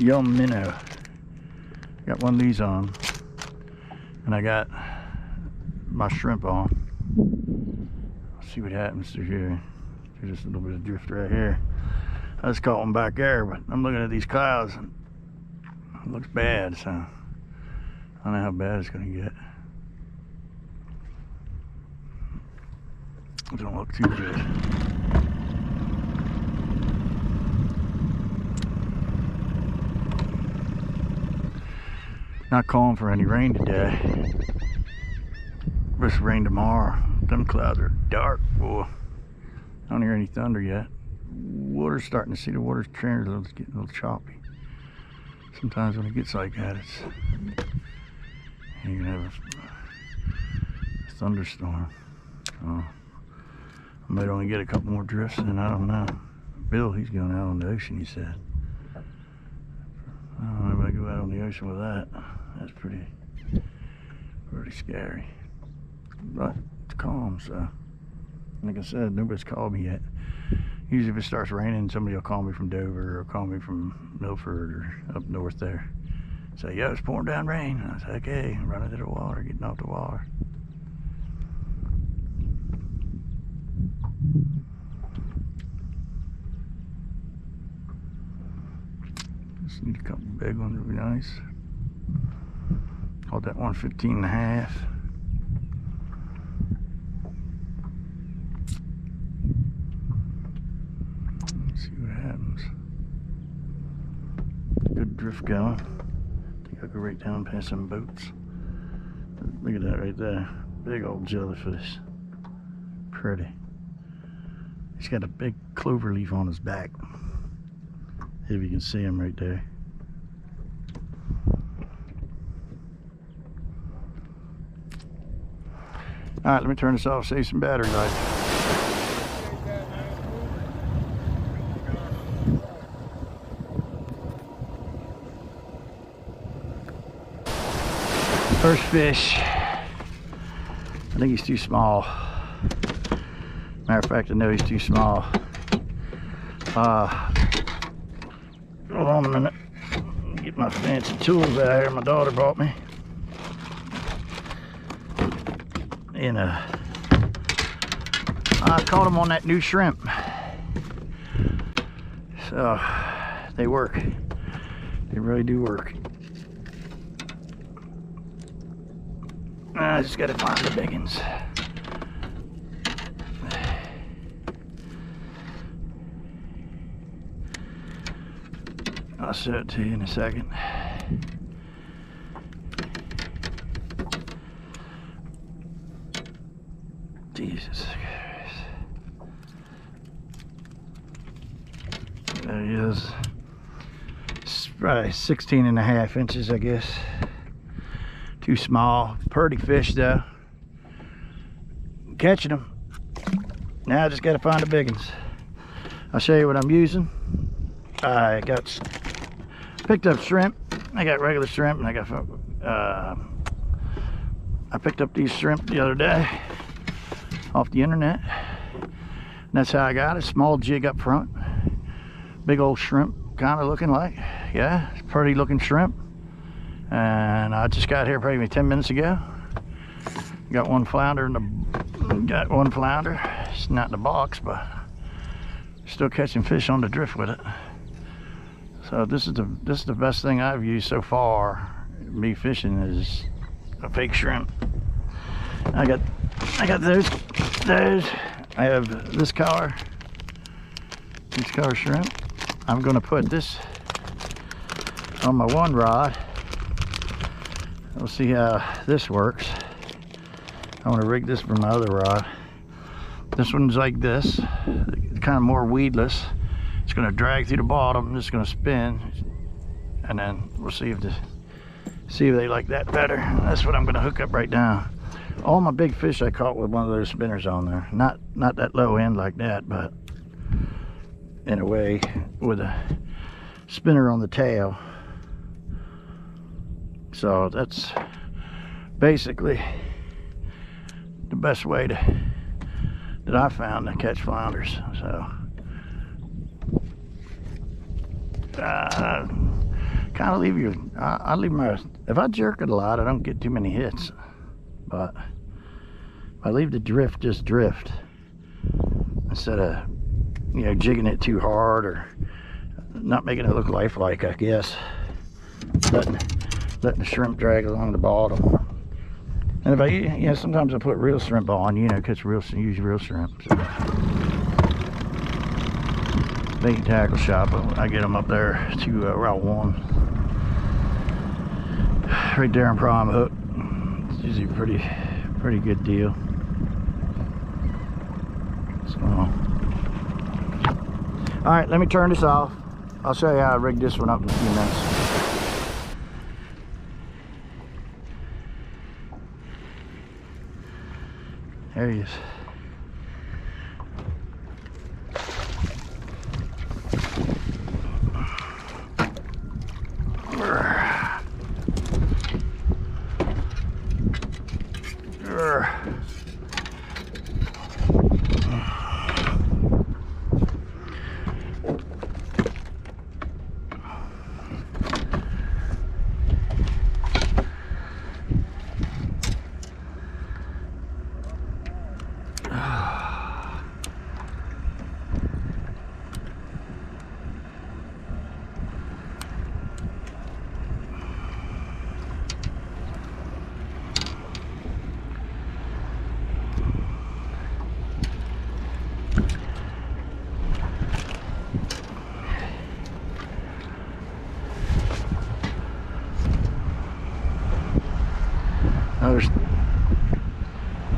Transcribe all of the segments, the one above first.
Yum minnow. Got one of these on, and I got my shrimp on. Let's see what happens through here. There's just a little bit of drift right here. I just caught one back there, but I'm looking at these clouds and it looks bad, so I don't know how bad it's gonna get. It don't look too good. Not calling for any rain today. Supposed to rain tomorrow. Them clouds are dark, boy. I don't hear any thunder yet. Water's starting to see the water's turning, it's getting a little choppy. Sometimes when it gets like that, you can have a thunderstorm. I might only get a couple more drifts, and I don't know. Bill, he's going out on the ocean, he said. I don't know if I go out on the ocean with that. That's pretty scary. But it's calm, so like I said, nobody's called me yet. Usually if it starts raining, somebody will call me from Dover or call me from Milford or up north there. Say, yo, it's pouring down rain. And I say, okay, running to the water, getting off the water. Just need a couple big ones, would be nice. Caught that one 15.5. Let's see what happens. Good drift going. I think I'll go right down past some boats. Look at that right there. Big old jellyfish. Pretty. He's got a big clover leaf on his back. If you can see him right there. Alright, let me turn this off, save some battery life. First fish. I think he's too small. Matter of fact, I know he's too small. Hold on a minute. Get my fancy tools out here my daughter brought me. And I caught them on that new shrimp. So they work. They really do work. I just gotta find the big ones. I'll show it to you in a second. Jesus Christ. There he is. It's probably 16.5 inches, I guess. Too small. Pretty fish though. Catching them. Now I just gotta find the big ones. I'll show you what I'm using. I picked up shrimp. I got regular shrimp, and I picked up these shrimp the other day off the internet. And that's how I got it. Small jig up front. Big old shrimp, kind of looking like. Yeah, it's pretty looking shrimp. And I just got here probably 10 minutes ago. Got one flounder It's not in the box, but still catching fish on the drift with it. So this is the best thing I've used so far. Me fishing is a fake shrimp. I got those. I have this color. These color shrimp. I'm gonna put this on my one rod. We'll see how this works. I want to rig this for my other rod. This one's like this, kind of more weedless. It's going to drag through the bottom. It's going to spin, and then we'll see if they like that better. That's what I'm going to hook up right now. All my big fish I caught with one of those spinners on there. Not that low end like that, but in a way with a spinner on the tail. So that's basically the best way that I found to catch flounders. So kind of leave your, I leave my, if I jerk it a lot, I don't get too many hits. But if I leave the drift just drift, instead of, you know, jigging it too hard or not making it look lifelike, I guess. Letting the shrimp drag along the bottom. And if I, you know, sometimes I put real shrimp on, you know, catch real, use real shrimp. So. Bait and tackle shop, I get them up there to Route 1. Right there on Prime Hook. It's usually a pretty good deal. So, all right, let me turn this off. I'll show you how I rig this one up in a few minutes. There he is.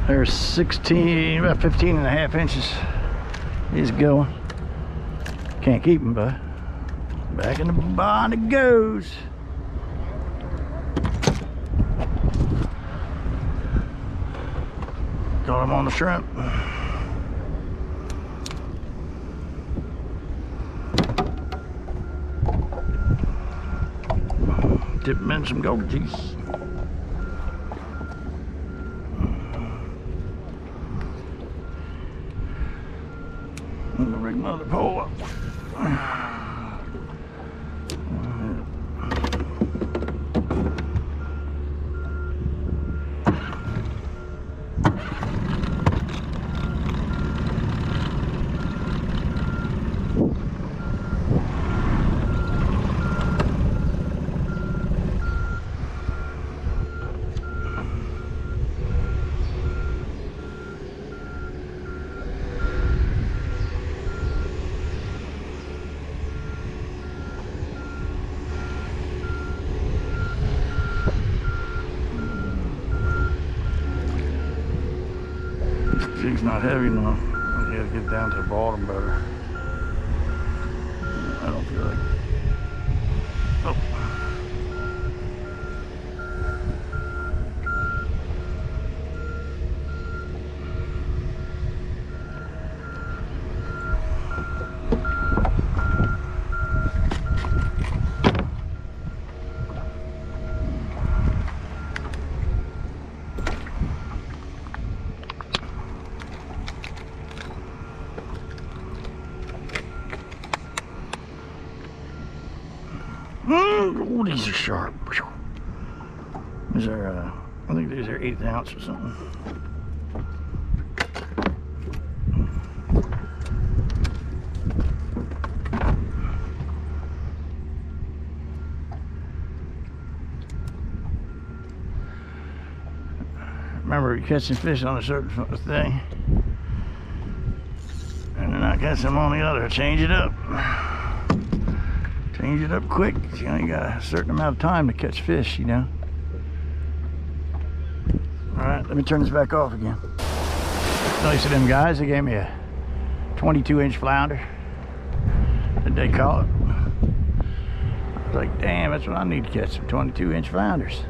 There's 16, about 15 and a half inches. He's going. Can't keep him, but back in the bond it goes. Got him on the shrimp. Dip him in some gold juice. I'm gonna rig my other pole up. Jig's not heavy enough. I gotta get down to the bottom better. I don't feel like. Oh. Oh, these are sharp. These are, I think these are 1/8 ounce or something. Remember, you're catching fish on a certain thing, and they're not catching them on the other. Change it up. Change it up quick. You know, you got a certain amount of time to catch fish, you know. Alright, let me turn this back off again. Nice of them guys, they gave me a 22-inch flounder. Did they call it? I was like, damn, that's what I need to catch, some 22-inch flounders.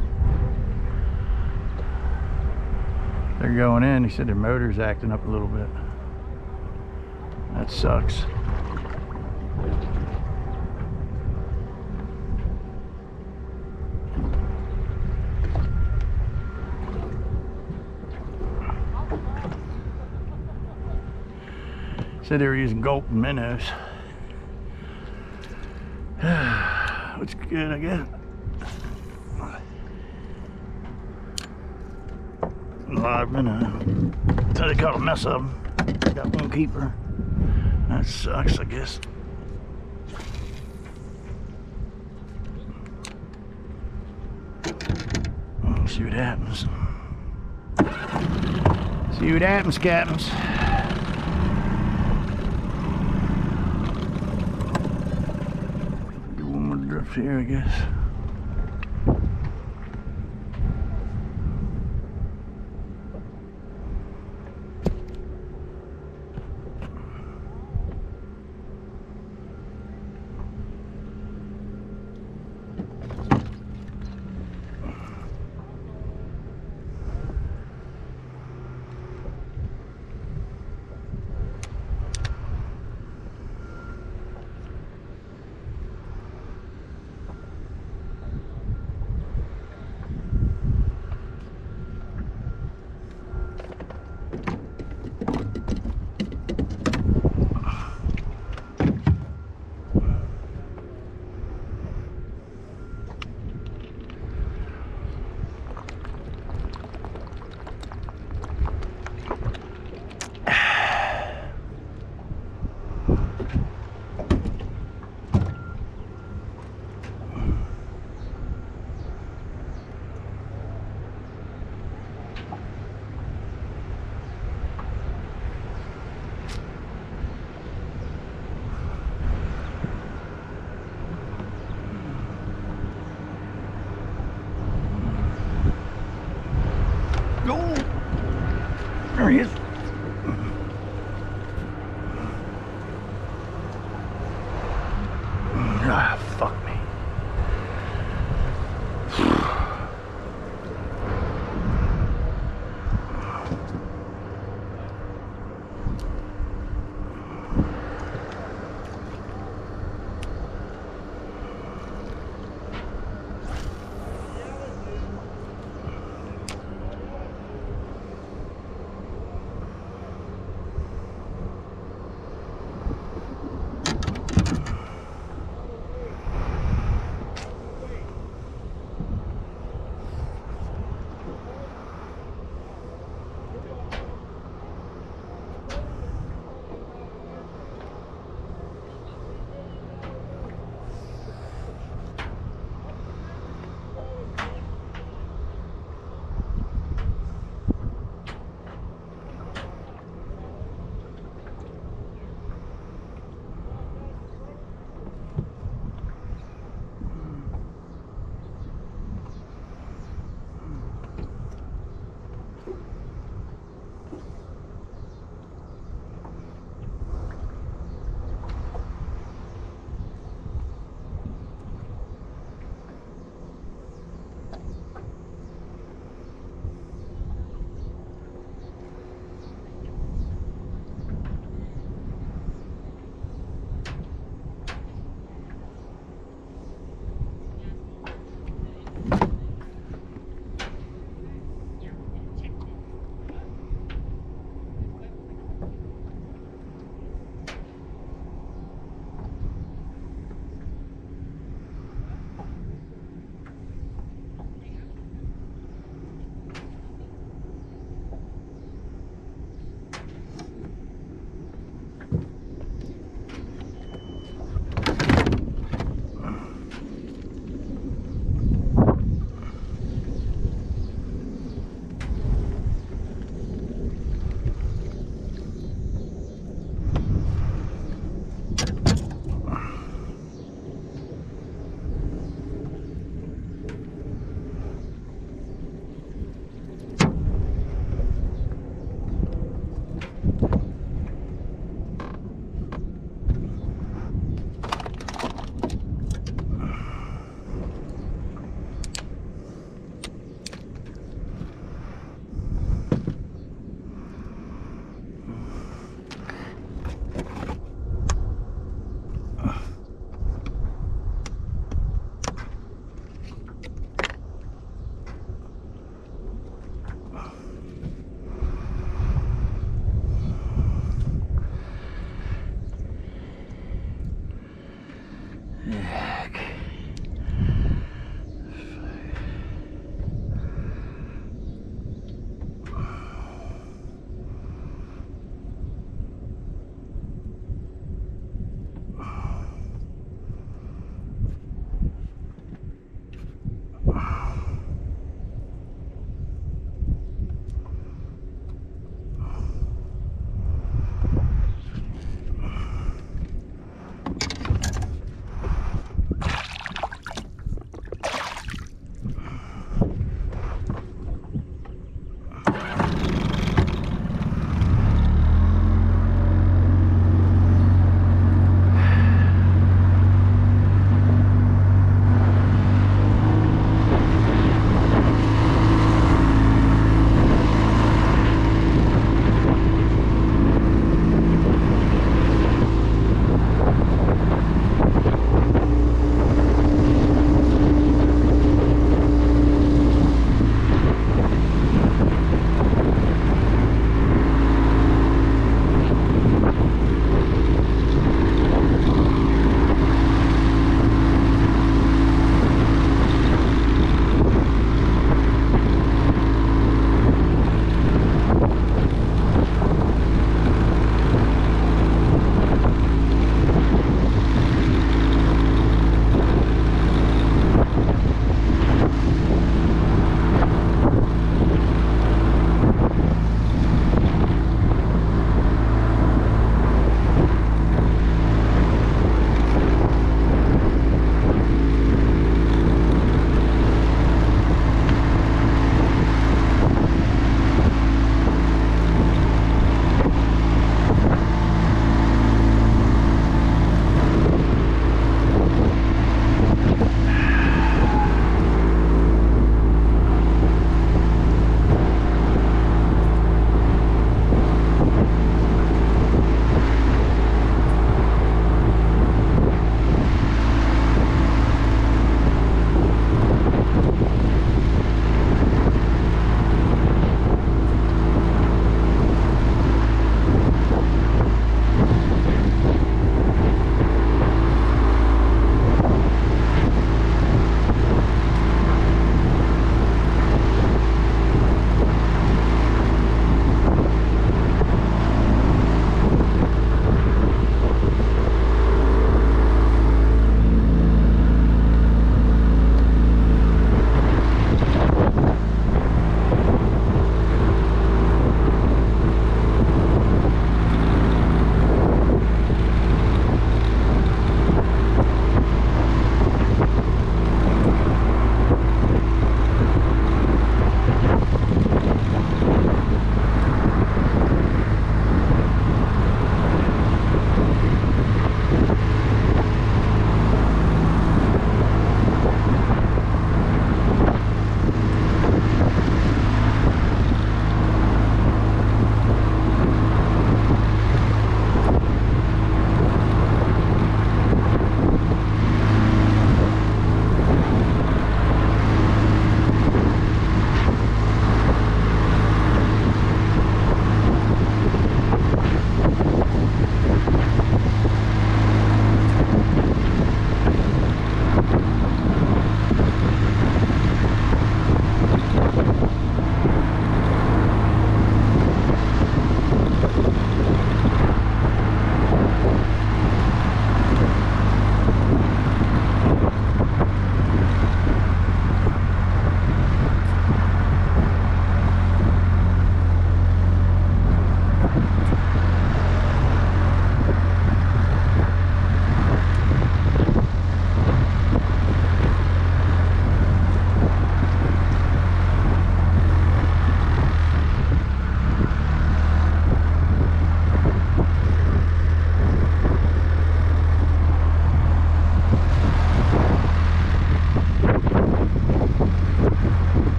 They're going in. He said their motor's acting up a little bit. That sucks. Said they were using gulp and minnows, looks good, I guess. Live minnow. So they caught a mess of them. Got one keeper. That sucks, I guess. See what happens. See what happens, captains. Do one more drift here, I guess. There he is.